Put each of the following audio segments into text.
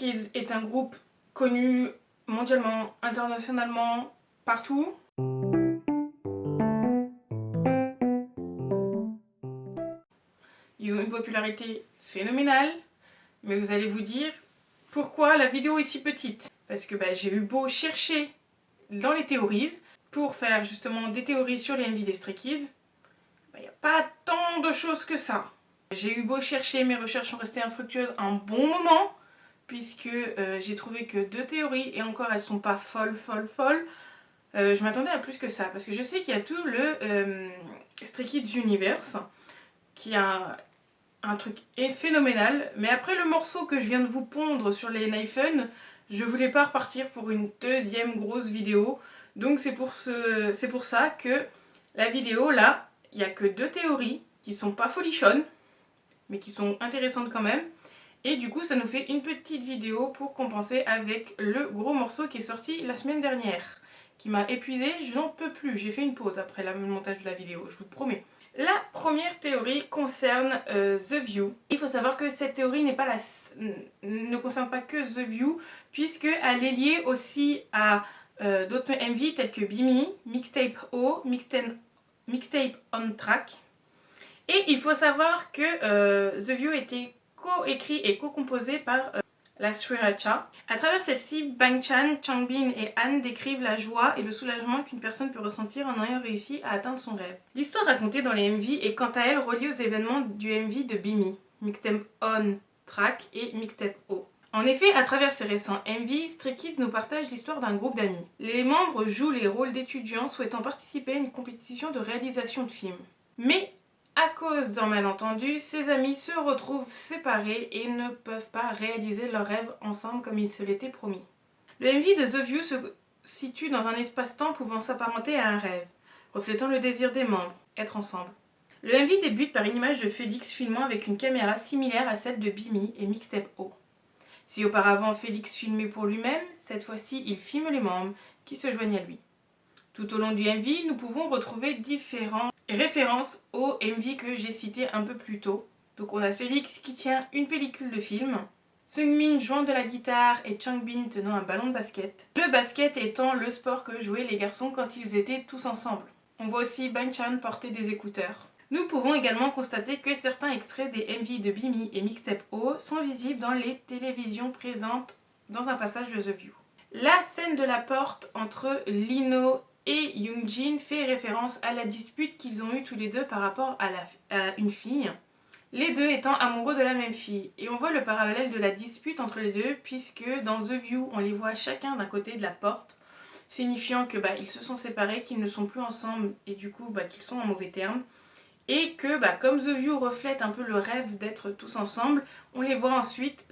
Kids est un groupe connu mondialement, internationalement, partout. Ils ont une popularité phénoménale, mais vous allez vous dire pourquoi la vidéo est si petite. Parce que j'ai eu beau chercher dans les théories pour faire justement des théories sur les MV des Stray Kids, il n'y a pas tant de choses que ça. J'ai eu beau chercher, mes recherches sont restées infructueuses un bon moment, puisque j'ai trouvé que 2 théories, et encore elles sont pas folles. Je m'attendais à plus que ça, parce que je sais qu'il y a tout le Stray Kids Universe, qui a un truc phénoménal, mais après le morceau que je viens de vous pondre sur les Naifen, je voulais pas repartir pour une deuxième grosse vidéo, donc c'est pour ça que la vidéo là, il n'y a que 2 théories qui sont pas folichonnes, mais qui sont intéressantes quand même, et du coup ça nous fait une petite vidéo pour compenser avec le gros morceau qui est sorti la semaine dernière, qui m'a épuisée, je n'en peux plus, j'ai fait une pause après le montage de la vidéo, je vous promets. La première théorie concerne The View. Il faut savoir que cette théorie ne concerne pas que The View, puisqu'elle est liée aussi à d'autres MV tels que Be Me, Mixtape O, Mixtape On Track. Et il faut savoir que The View était co-écrit et co-composé par la Sriracha. À travers celle-ci, Bang-chan, Changbin et Han décrivent la joie et le soulagement qu'une personne peut ressentir en ayant réussi à atteindre son rêve. L'histoire racontée dans les MV est quant à elle reliée aux événements du MV de Be Me, Mixtape On Track et Mixtape O. En effet, à travers ces récents MV, Stray Kids nous partagent l'histoire d'un groupe d'amis. Les membres jouent les rôles d'étudiants souhaitant participer à une compétition de réalisation de films. Mais à cause d'un malentendu, ses amis se retrouvent séparés et ne peuvent pas réaliser leurs rêves ensemble comme ils se l'étaient promis. Le MV de The View se situe dans un espace-temps pouvant s'apparenter à un rêve, reflétant le désir des membres, être ensemble. Le MV débute par une image de Félix filmant avec une caméra similaire à celle de Be Me et Mixtape O. Si auparavant Félix filmait pour lui-même, cette fois-ci il filme les membres qui se joignent à lui. Tout au long du MV, nous pouvons retrouver différentes références au MV que j'ai cité un peu plus tôt. Donc on a Félix qui tient une pellicule de film, Seungmin jouant de la guitare et Changbin tenant un ballon de basket. Le basket étant le sport que jouaient les garçons quand ils étaient tous ensemble. On voit aussi Bang-chan porter des écouteurs. Nous pouvons également constater que certains extraits des MV de Be Me et Mixtape O sont visibles dans les télévisions présentes dans un passage de The View. La scène de la porte entre Lino et Yoongjin fait référence à la dispute qu'ils ont eue tous les deux par rapport à une fille, les deux étant amoureux de la même fille. Et on voit le parallèle de la dispute entre les deux, puisque dans The View, on les voit chacun d'un côté de la porte, signifiant que ils se sont séparés, qu'ils ne sont plus ensemble et du coup qu'ils sont en mauvais termes. Et que comme The View reflète un peu le rêve d'être tous ensemble, on les voit ensuite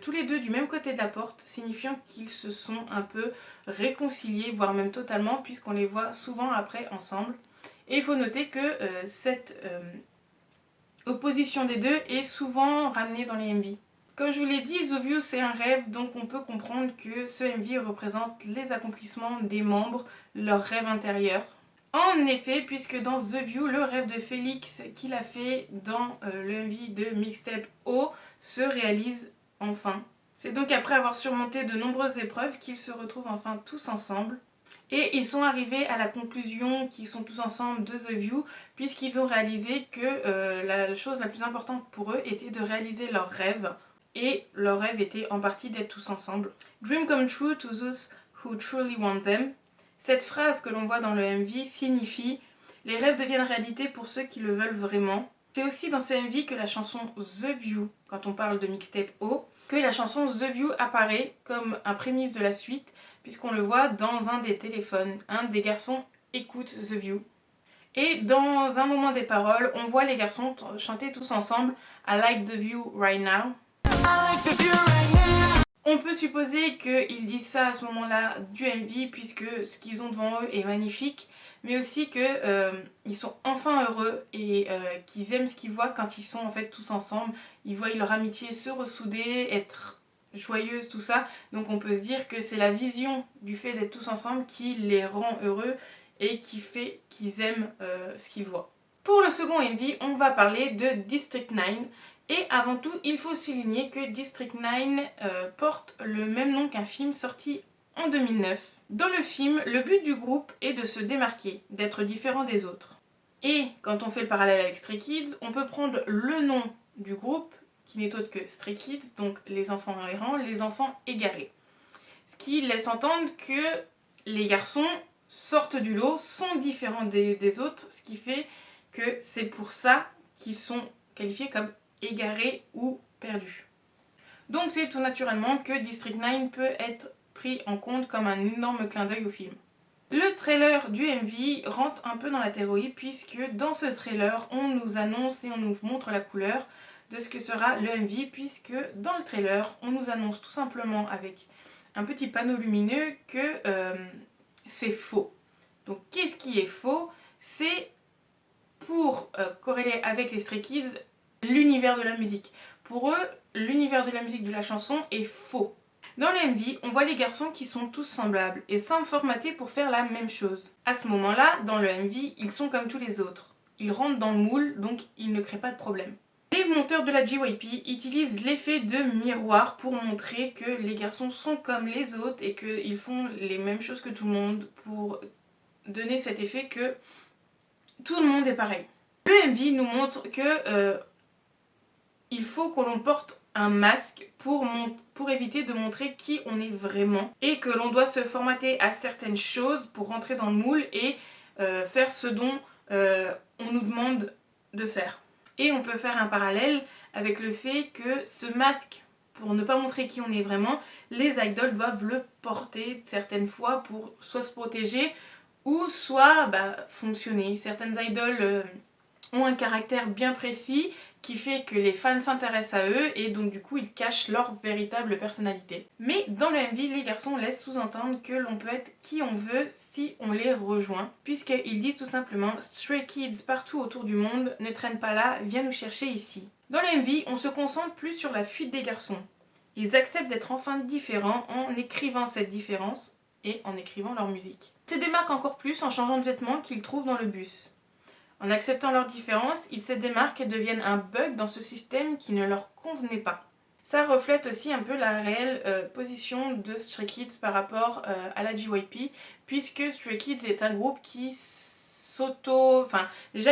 tous les deux du même côté de la porte, signifiant qu'ils se sont un peu réconciliés, voire même totalement, puisqu'on les voit souvent après ensemble. Et il faut noter que cette opposition des deux est souvent ramenée dans les MV. Comme je vous l'ai dit, The View c'est un rêve, donc on peut comprendre que ce MV représente les accomplissements des membres, leur rêve intérieur. En effet, puisque dans The View, le rêve de Félix qu'il a fait dans le MV de Mixtape O se réalise enfin. C'est donc après avoir surmonté de nombreuses épreuves qu'ils se retrouvent enfin tous ensemble. Et ils sont arrivés à la conclusion qu'ils sont tous ensemble de The View, puisqu'ils ont réalisé que la chose la plus importante pour eux était de réaliser leurs rêves. Et leur rêve était en partie d'être tous ensemble. Dream come true to those who truly want them. Cette phrase que l'on voit dans le MV signifie « Les rêves deviennent réalité pour ceux qui le veulent vraiment ». C'est aussi dans ce MV que la chanson The View, quand on parle de Mixtape O, que la chanson The View apparaît comme un prémisse de la suite, puisqu'on le voit dans un des téléphones. Un des garçons écoute The View. Et dans un moment des paroles, on voit les garçons chanter tous ensemble « I like the view right now ». On peut supposer qu'ils disent ça à ce moment-là du MV, puisque ce qu'ils ont devant eux est magnifique, mais aussi qu'ils sont enfin heureux et qu'ils aiment ce qu'ils voient quand ils sont en fait tous ensemble. Ils voient leur amitié se ressouder, être joyeuse, tout ça. Donc on peut se dire que c'est la vision du fait d'être tous ensemble qui les rend heureux et qui fait qu'ils aiment ce qu'ils voient. Pour le second MV, on va parler de District 9. Et avant tout, il faut souligner que District 9 porte le même nom qu'un film sorti en 2009. Dans le film, le but du groupe est de se démarquer, d'être différent des autres. Et quand on fait le parallèle avec Stray Kids, on peut prendre le nom du groupe, qui n'est autre que Stray Kids, donc les enfants errants, les enfants égarés. Ce qui laisse entendre que les garçons sortent du lot, sont différents des autres, ce qui fait que c'est pour ça qu'ils sont qualifiés comme égarés ou perdus. Donc c'est tout naturellement que District 9 peut être pris en compte comme un énorme clin d'œil au film. Le trailer du MV rentre un peu dans la théorie puisque dans ce trailer on nous annonce et on nous montre la couleur de ce que sera le MV, puisque dans le trailer on nous annonce tout simplement avec un petit panneau lumineux que c'est faux. Donc qu'est-ce qui est faux? C'est pour corréler avec les Stray Kids l'univers de la musique. Pour eux, l'univers de la musique de la chanson est faux. Dans le MV, on voit les garçons qui sont tous semblables et semblent formatés pour faire la même chose. À ce moment-là, dans le MV, ils sont comme tous les autres. Ils rentrent dans le moule, donc ils ne créent pas de problème. Les monteurs de la JYP utilisent l'effet de miroir pour montrer que les garçons sont comme les autres et qu'ils font les mêmes choses que tout le monde, pour donner cet effet que tout le monde est pareil. Le MV nous montre que il faut que l'on porte un masque pour éviter de montrer qui on est vraiment, et que l'on doit se formater à certaines choses pour rentrer dans le moule et faire ce dont on nous demande de faire. Et on peut faire un parallèle avec le fait que ce masque, pour ne pas montrer qui on est vraiment, les idoles doivent le porter certaines fois pour soit se protéger ou soit fonctionner. Certaines idoles ont un caractère bien précis qui fait que les fans s'intéressent à eux et donc du coup ils cachent leur véritable personnalité. Mais dans le MV, les garçons laissent sous-entendre que l'on peut être qui on veut si on les rejoint, puisqu'ils disent tout simplement Stray Kids partout autour du monde, ne traîne pas là, viens nous chercher ici. Dans le MV, on se concentre plus sur la fuite des garçons. Ils acceptent d'être enfin différents en écrivant cette différence et en écrivant leur musique. Ils se démarquent encore plus en changeant de vêtements qu'ils trouvent dans le bus. En acceptant leurs différences, ils se démarquent et deviennent un bug dans ce système qui ne leur convenait pas. Ça reflète aussi un peu la réelle position de Stray Kids par rapport à la JYP, puisque Stray Kids est un groupe qui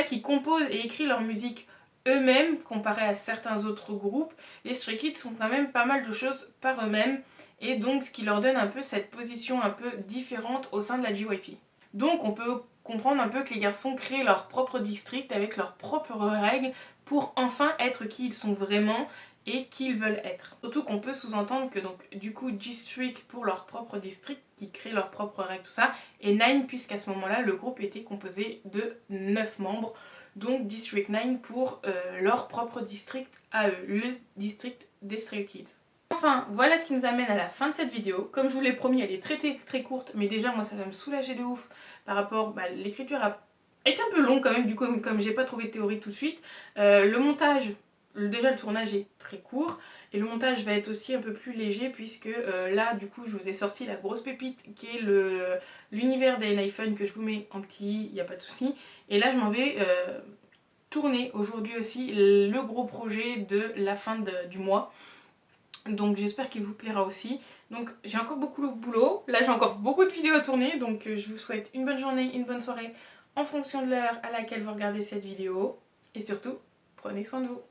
qui compose et écrit leur musique eux-mêmes comparé à certains autres groupes. Les Stray Kids font quand même pas mal de choses par eux-mêmes, et donc ce qui leur donne un peu cette position un peu différente au sein de la JYP. Donc on peut comprendre un peu que les garçons créent leur propre district avec leurs propres règles pour enfin être qui ils sont vraiment et qui ils veulent être. Surtout qu'on peut sous-entendre que donc du coup District pour leur propre district qui créent leurs propres règles, tout ça, et 9 puisqu'à ce moment-là le groupe était composé de 9 membres, donc District 9 pour leur propre district à eux, le district des Stray Kids. Enfin, voilà ce qui nous amène à la fin de cette vidéo. Comme je vous l'ai promis, elle est très courte, mais déjà moi ça va me soulager de ouf par rapport, l'écriture a été un peu longue quand même, du coup comme j'ai pas trouvé de théorie tout de suite. Le montage, déjà le tournage est très court, et le montage va être aussi un peu plus léger puisque là du coup je vous ai sorti la grosse pépite qui est l'univers des Fun que je vous mets en petit, il n'y a pas de souci. Et là je m'en vais tourner aujourd'hui aussi le gros projet de la fin du mois. Donc j'espère qu'il vous plaira aussi. Donc j'ai encore beaucoup de boulot, là j'ai encore beaucoup de vidéos à tourner, donc je vous souhaite une bonne journée, une bonne soirée en fonction de l'heure à laquelle vous regardez cette vidéo. Et surtout, prenez soin de vous.